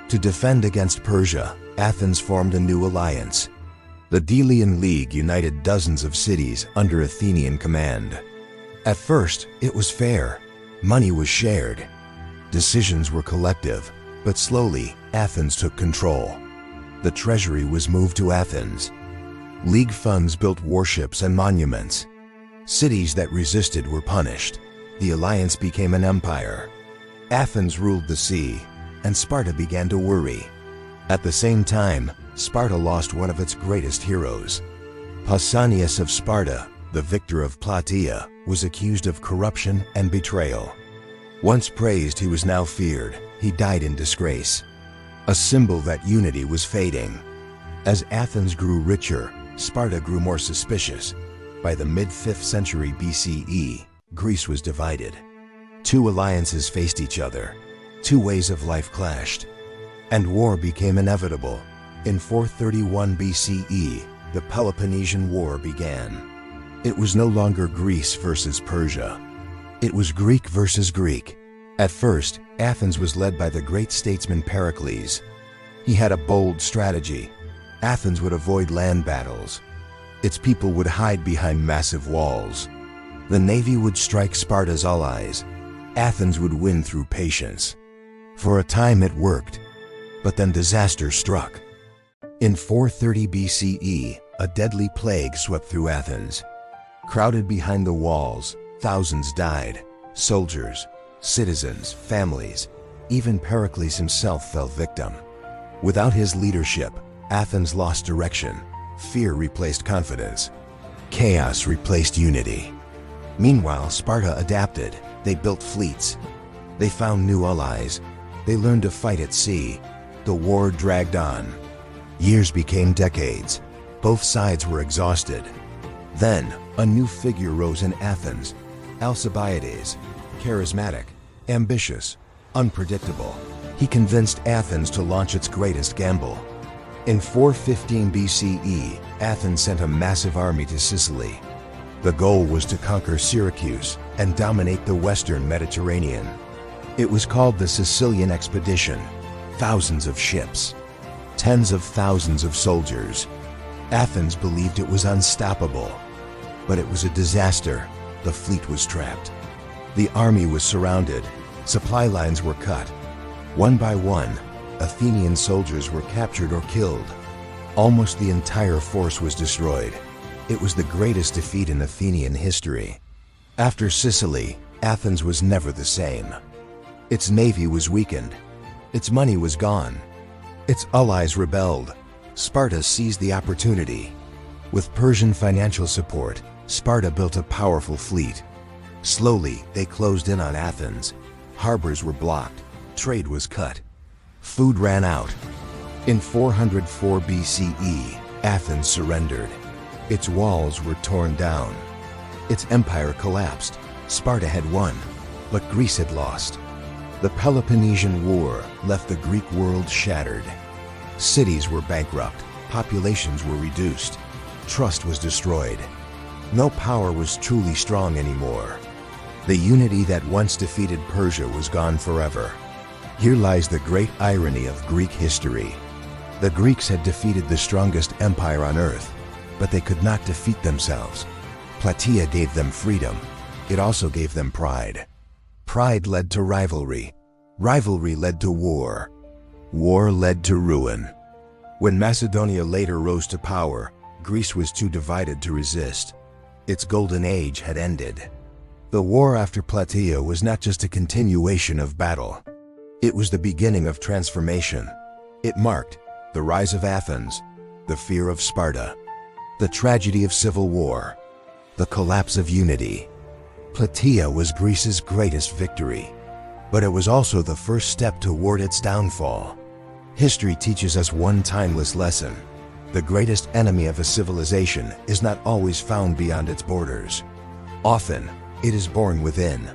To defend against Persia, Athens formed a new alliance. The Delian League united dozens of cities under Athenian command. At first, it was fair. Money was shared. Decisions were collective, but slowly, Athens took control. The treasury was moved to Athens. League funds built warships and monuments. Cities that resisted were punished. The alliance became an empire. Athens ruled the sea, and Sparta began to worry. At the same time, Sparta lost one of its greatest heroes. Pausanias of Sparta, the victor of Plataea, was accused of corruption and betrayal. Once praised, he was now feared. He died in disgrace. A symbol that unity was fading. As Athens grew richer, Sparta grew more suspicious. By the mid-5th century BCE, Greece was divided. Two alliances faced each other. Two ways of life clashed. And war became inevitable. In 431 BCE, the Peloponnesian War began. It was no longer Greece versus Persia. It was Greek versus Greek. At first, Athens was led by the great statesman Pericles. He had a bold strategy. Athens would avoid land battles. Its people would hide behind massive walls. The navy would strike Sparta's allies. Athens would win through patience. For a time it worked, but then disaster struck. In 430 BCE, a deadly plague swept through Athens. Crowded behind the walls, thousands died. Soldiers, citizens, families, even Pericles himself fell victim. Without his leadership, Athens lost direction. Fear replaced confidence. Chaos replaced unity. Meanwhile, Sparta adapted. They built fleets. They found new allies. They learned to fight at sea. The war dragged on. Years became decades. Both sides were exhausted. Then, a new figure rose in Athens, Alcibiades. Charismatic, ambitious, unpredictable. He convinced Athens to launch its greatest gamble. In 415 BCE, Athens sent a massive army to Sicily. The goal was to conquer Syracuse and dominate the western Mediterranean. It was called the Sicilian Expedition. Thousands of ships, tens of thousands of soldiers. Athens believed it was unstoppable, but it was a disaster. The fleet was trapped. The army was surrounded. Supply lines were cut. One by one, Athenian soldiers were captured or killed. Almost the entire force was destroyed. It was the greatest defeat in Athenian history. After Sicily, Athens was never the same. Its navy was weakened. Its money was gone. Its allies rebelled. Sparta seized the opportunity. With Persian financial support, Sparta built a powerful fleet. Slowly, they closed in on Athens. Harbors were blocked. Trade was cut. Food ran out. In 404 BCE, Athens surrendered. Its walls were torn down. Its empire collapsed. Sparta had won, but Greece had lost. The Peloponnesian War left the Greek world shattered. Cities were bankrupt. Populations were reduced. Trust was destroyed. No power was truly strong anymore. The unity that once defeated Persia was gone forever. Here lies the great irony of Greek history. The Greeks had defeated the strongest empire on earth, but they could not defeat themselves. Plataea gave them freedom. It also gave them pride. Pride led to rivalry. Rivalry led to war. War led to ruin. When Macedonia later rose to power, Greece was too divided to resist. Its golden age had ended. The war after Plataea was not just a continuation of battle. It was the beginning of transformation. It marked the rise of Athens, the fear of Sparta, the tragedy of civil war, the collapse of unity. Plataea was Greece's greatest victory, but it was also the first step toward its downfall. History teaches us one timeless lesson. The greatest enemy of a civilization is not always found beyond its borders. Often, it is born within.